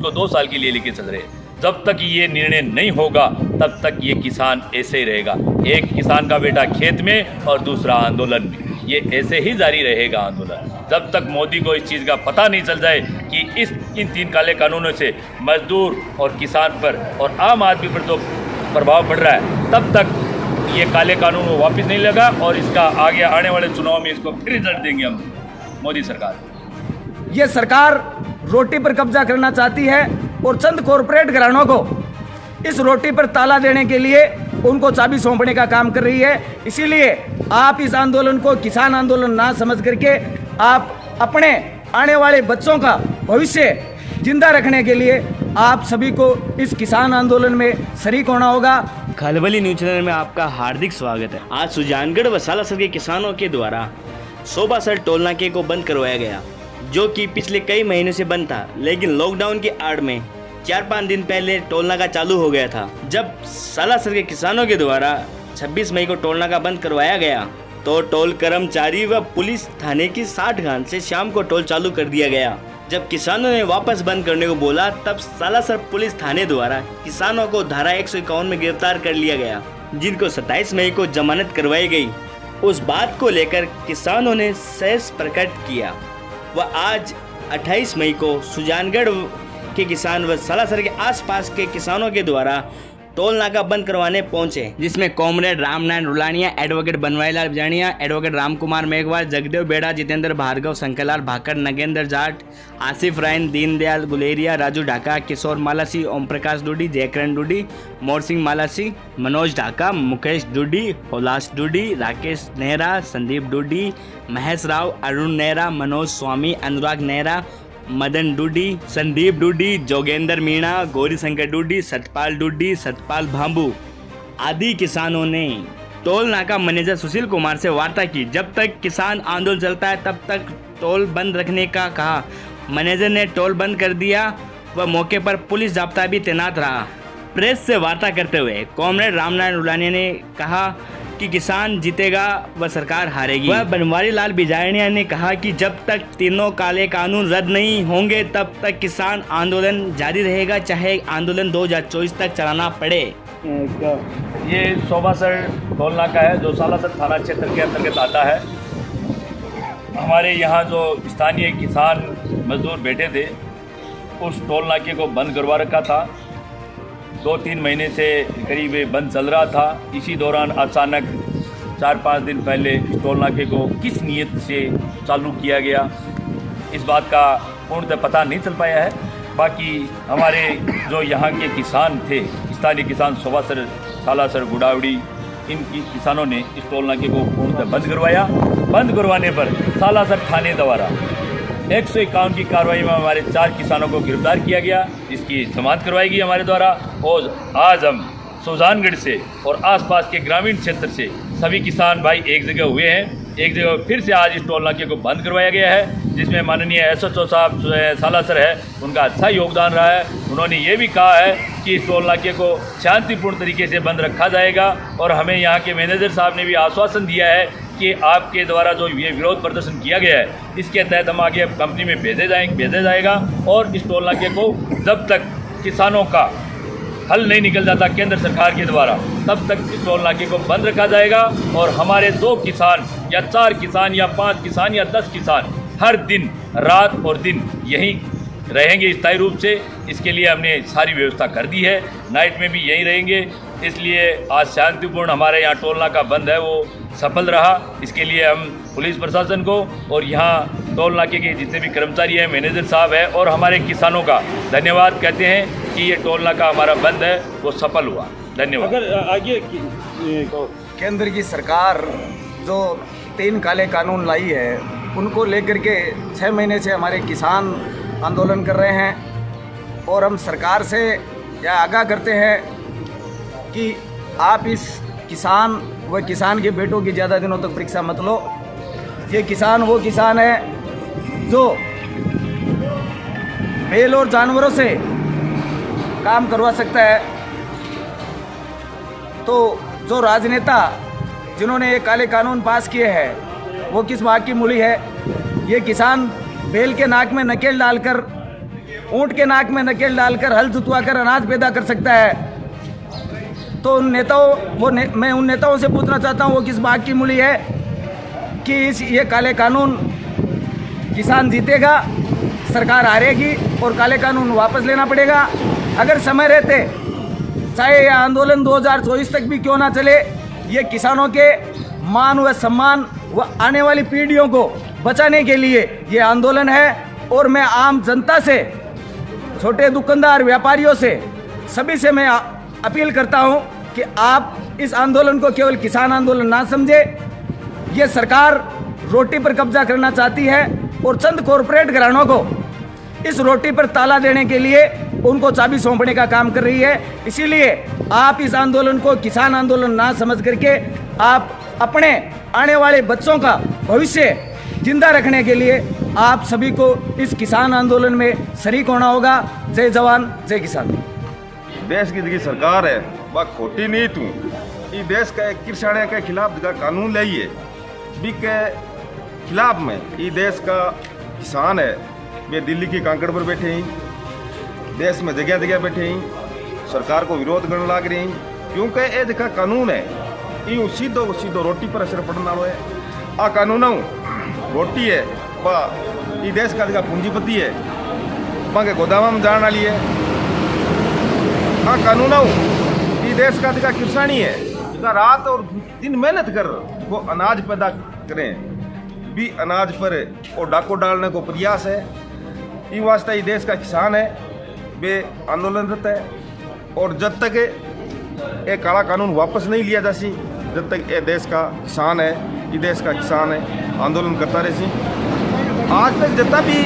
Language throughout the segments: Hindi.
इसको 2 साल के लिए लेके चल रहे हैं। जब तक ये निर्णय नहीं होगा तब तक ये किसान ऐसे ही रहेगा, एक किसान का बेटा खेत में और दूसरा आंदोलन में। ये ऐसे ही जारी रहेगा आंदोलन जब तक मोदी को इस चीज़ का पता नहीं चल जाए कि इन 3 काले कानूनों से मजदूर और किसान पर और आम आदमी पर जो प्रभाव पड़ रहा है, तब तक ये काले कानून वापस नहीं लगा और इसका आगे आने वाले चुनाव में इसको फिर रिजल्ट देंगे हम मोदी सरकार। ये सरकार रोटी पर कब्जा करना चाहती है और चंद कॉरपोरेट घरानों को इस रोटी पर ताला देने के लिए उनको चाबी सौंपने का काम कर रही है। इसीलिए आप इस आंदोलन को किसान आंदोलन ना समझ करके आप अपने आने वाले बच्चों का भविष्य जिंदा रखने के लिए आप सभी को इस किसान आंदोलन में शरीक होना होगा। खलबली न्यूज चैनल में आपका हार्दिक स्वागत है। आज सुजानगढ़ व सालासर के किसानों के द्वारा सोबासर टोल नाके को बंद करवाया गया, जो कि पिछले कई महीनों से बंद था, लेकिन लॉकडाउन की आड़ में 4-5 दिन पहले टोल नाका चालू हो गया था। जब सालासर के किसानों के द्वारा 26 मई को टोल नाका बंद करवाया गया तो टोल कर्मचारी व पुलिस थाने की 60 गांठ से शाम को टोल चालू कर दिया गया। जब किसानों ने वापस बंद करने को बोला तब सालासर पुलिस थाने द्वारा किसानों को धारा 151 में गिरफ्तार कर लिया गया, जिनको 27 मई को जमानत करवाई गई। उस बात को लेकर किसानों ने सहज प्रकट किया व आज 28 मई को सुजानगढ़ के किसान व सालासर के आसपास के किसानों के द्वारा टोल नाका बंद करवाने पहुंचे, जिसमें comrade Ramnarayan Rulaniya, advocate Banwarilal Bijaniya, advocate Ramkumar Meghwal, Jagdev Beda, Jitendra Bhargav, Shankarlal Bhakar, Nagendra Jat, Asif Rayan, Deendayal Guleria, Raju Dhaka, Kishore Malasi, Om Prakash Dudi, Jaikaran Dudi, Mor Singh Malasi, Manoj Dhaka, Mukesh Dudi, Holas Dudi, Rakesh Nehra, Sandeep Dudi, Mahesh Rao, Arun Nehra, Manoj Swami, Anurag Nehra, Madan Dudi, Sandeep Dudi, Jogendra Meena, Gauri Shankar Dudi, Satpal Dudi, Satpal Bhambu आदि किसानों ने टोल नाका मैनेजर सुशील कुमार से वार्ता की। जब तक किसान आंदोलन चलता है तब तक टोल बंद रखने का कहा। मैनेजर ने टोल बंद कर दिया व मौके पर पुलिस जाब्ता भी तैनात रहा। प्रेस से वार्ता करते हुए कॉमरेड रामनारायण रुलानिया ने कहा कि किसान जीतेगा व सरकार हारेगी। वह बनवारीलाल बिजानिया ने कहा कि जब तक तीनों काले कानून रद्द नहीं होंगे तब तक किसान आंदोलन जारी रहेगा, चाहे आंदोलन 2024 तक चलाना पड़े। ये सोबासर टोल नाका है जो सालासर थाना क्षेत्र के अंतर्गत आता है। हमारे यहाँ जो स्थानीय किसान मजदूर बैठे थे उस टोल नाके को बंद करवा रखा था। 2-3 महीने से करीब बंद चल रहा था। इसी दौरान अचानक 4-5 दिन पहले इस टोल नाके को किस नीयत से चालू किया गया, इस बात का पूर्णतः पता नहीं चल पाया है। बाकी हमारे जो यहाँ के किसान थे, स्थानीय किसान सोबासर, सालासर, गुड़ावड़ी, इन किसानों ने इस टोल नाके को पूर्णतः बंद करवाया। बंद करवाने पर सालासर थाने द्वारा 151 की कार्रवाई में हमारे 4 किसानों को गिरफ्तार किया गया, इसकी जमानत करवाई गई हमारे द्वारा। और आज हम सुजानगढ़ से और आसपास के ग्रामीण क्षेत्र से सभी किसान भाई एक जगह हुए हैं। एक जगह फिर से आज इस टोल नाके को बंद करवाया गया है, जिसमें माननीय एसएचओ साहब सालासर है, उनका अच्छा योगदान रहा है। उन्होंने ये भी कहा है कि इस टोल नाके को शांतिपूर्ण तरीके से बंद रखा जाएगा और हमें यहाँ के मैनेजर साहब ने भी आश्वासन दिया है कि आपके द्वारा जो ये विरोध प्रदर्शन किया गया है इसके तहत हम आगे कंपनी में भेजा जाएगा और इस टोल नाके को जब तक किसानों का हल नहीं निकल जाता केंद्र सरकार के द्वारा तब तक इस टोल नाके को बंद रखा जाएगा। और हमारे 2 किसान या 4 किसान या 5 किसान या 10 किसान हर दिन रात और दिन यहीं रहेंगे स्थायी रूप से। इसके लिए हमने सारी व्यवस्था कर दी है, नाइट में भी यहीं रहेंगे। इसलिए आज शांतिपूर्ण हमारे यहाँ टोल नाका बंद है वो सफल रहा। इसके लिए हम पुलिस प्रशासन को और यहाँ टोल नाके के जितने भी कर्मचारी हैं, मैनेजर साहब हैं और हमारे किसानों का धन्यवाद कहते हैं कि ये टोल नाका हमारा बंद है वो सफल हुआ। धन्यवाद। अगर आगे केंद्र की सरकार जो 3 काले कानून लाई है उनको लेकर के 6 महीने से हमारे किसान आंदोलन कर रहे हैं और हम सरकार से यह आगाह करते हैं कि आप इस किसान व किसान के बेटों की ज़्यादा दिनों तक परीक्षा मत लो। ये किसान वो किसान है जो बैल और जानवरों से काम करवा सकता है। तो जो राजनेता जिन्होंने ये काले कानून पास किए हैं वो किस बात की मूली है? ये किसान बैल के नाक में नकेल डालकर ऊंट के नाक में नकेल डालकर हल जुतवा कर अनाज पैदा कर सकता है, तो उन नेताओं मैं उन नेताओं से पूछना चाहता हूँ वो किस बात की मूली है कि ये काले कानून किसान जीतेगा, सरकार हारेगी और काले कानून वापस लेना पड़ेगा। अगर समय रहते चाहे यह आंदोलन 2024 तक भी क्यों ना चले, ये किसानों के मान व सम्मान व आने वाली पीढ़ियों को बचाने के लिए ये आंदोलन है। और मैं आम जनता से, छोटे दुकानदार व्यापारियों से, सभी से मैं अपील करता हूं कि आप इस आंदोलन को केवल किसान आंदोलन ना समझे। ये सरकार रोटी पर कब्जा करना चाहती है और चंद कॉरपोरेट घरानों को इस रोटी पर ताला देने के लिए उनको चाबी सौंपने का काम कर रही है। इसीलिए आप इस आंदोलन को किसान आंदोलन ना समझ करके आप अपने आने वाले बच्चों का भविष्य जिंदा रखने के लिए आप सभी को इस किसान आंदोलन में शरीक होना होगा। जय जवान जय किसान। देश की जी सरकार है वह खोटी नहीं तू ये देश के किसानों के खिलाफ का कानून लाइए भी के खिलाफ में ये देश का किसान है वे दिल्ली की कांकड़ पर बैठे हैं, देश में जगह जगह बैठे हैं, सरकार को विरोध करने लग रहे हैं क्योंकि ये देखा कानून है ये सीधो सीधो रोटी पर असर पड़ने वाला है। आ कानून रोटी है वह ये देश का देखा पूंजीपति है वहाँ के गोदाम में जाने वाली है। हाँ कानून ये देश का देखा किसानी है जिसका रात और दिन मेहनत कर वो अनाज पैदा करें भी अनाज पर और डाको डालने को प्रयास है। ये वास्ते ये देश का किसान है वे आंदोलनरत है और जब तक ये काला कानून वापस नहीं लिया जासी जब तक ये देश का किसान है ये देश का किसान है आंदोलन करता रहे। आज तक जितना भी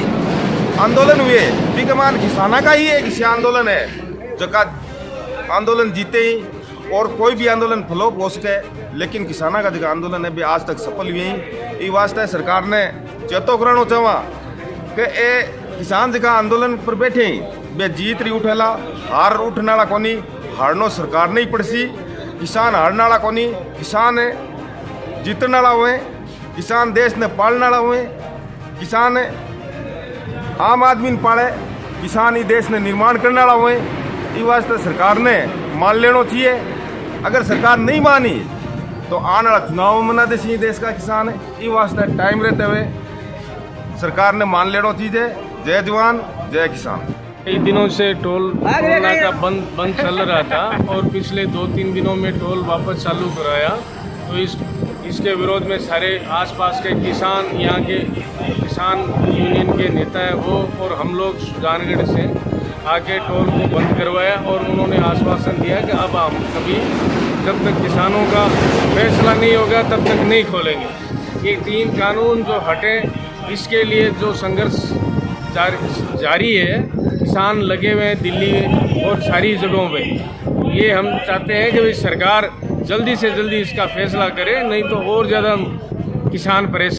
आंदोलन हुए विकमान किसाना का ही एक आंदोलन है जो का आंदोलन जीते ही और कोई भी आंदोलन फ्लॉप हो सके लेकिन किसाना का जो आंदोलन है भी आज तक सफल हुए हैं। ये वास्ते सरकार ने चेतो कराना चाहवा कि ये किसान जो आंदोलन पर बैठे हैं वे जीत रही उठेला हार उठने वाला कोनी हारनो सरकार नहीं पड़सी किसान हारने वाला कोनी किसान जीतने वाला हुए किसान देश ने पालने वाला हुए किसान आम आदमी ने पाले किसान ही देश ने निर्माण करने वाला हुए। इस वास्ते सरकार ने मान लेना चाहिए। अगर सरकार नहीं मानी तो आने वाला चुनाव मना देसी देश का किसान है। इस वास्ते टाइम रहते हुए सरकार ने मान लेना चाहिए। जय जवान जय किसान। कई दिनों से टोल नाका बंद चल रहा था और पिछले 2-3 दिनों में टोल वापस चालू कराया तो इसके विरोध में सारे आसपास के किसान यहाँ के किसान यूनियन के नेता है वो और हम लोग सुजानगढ़ से आके टोल को बंद करवाया और उन्होंने आश्वासन दिया कि अब हम कभी जब तक किसानों का फैसला नहीं होगा तब तक नहीं खोलेंगे। ये 3 कानून जो हटे इसके लिए जो संघर्ष जारी है किसान लगे हुए हैं दिल्ली और सारी जगहों पे। ये हम चाहते हैं कि सरकार जल्दी से जल्दी इसका फैसला करे नहीं तो और ज़्यादा किसान परेशान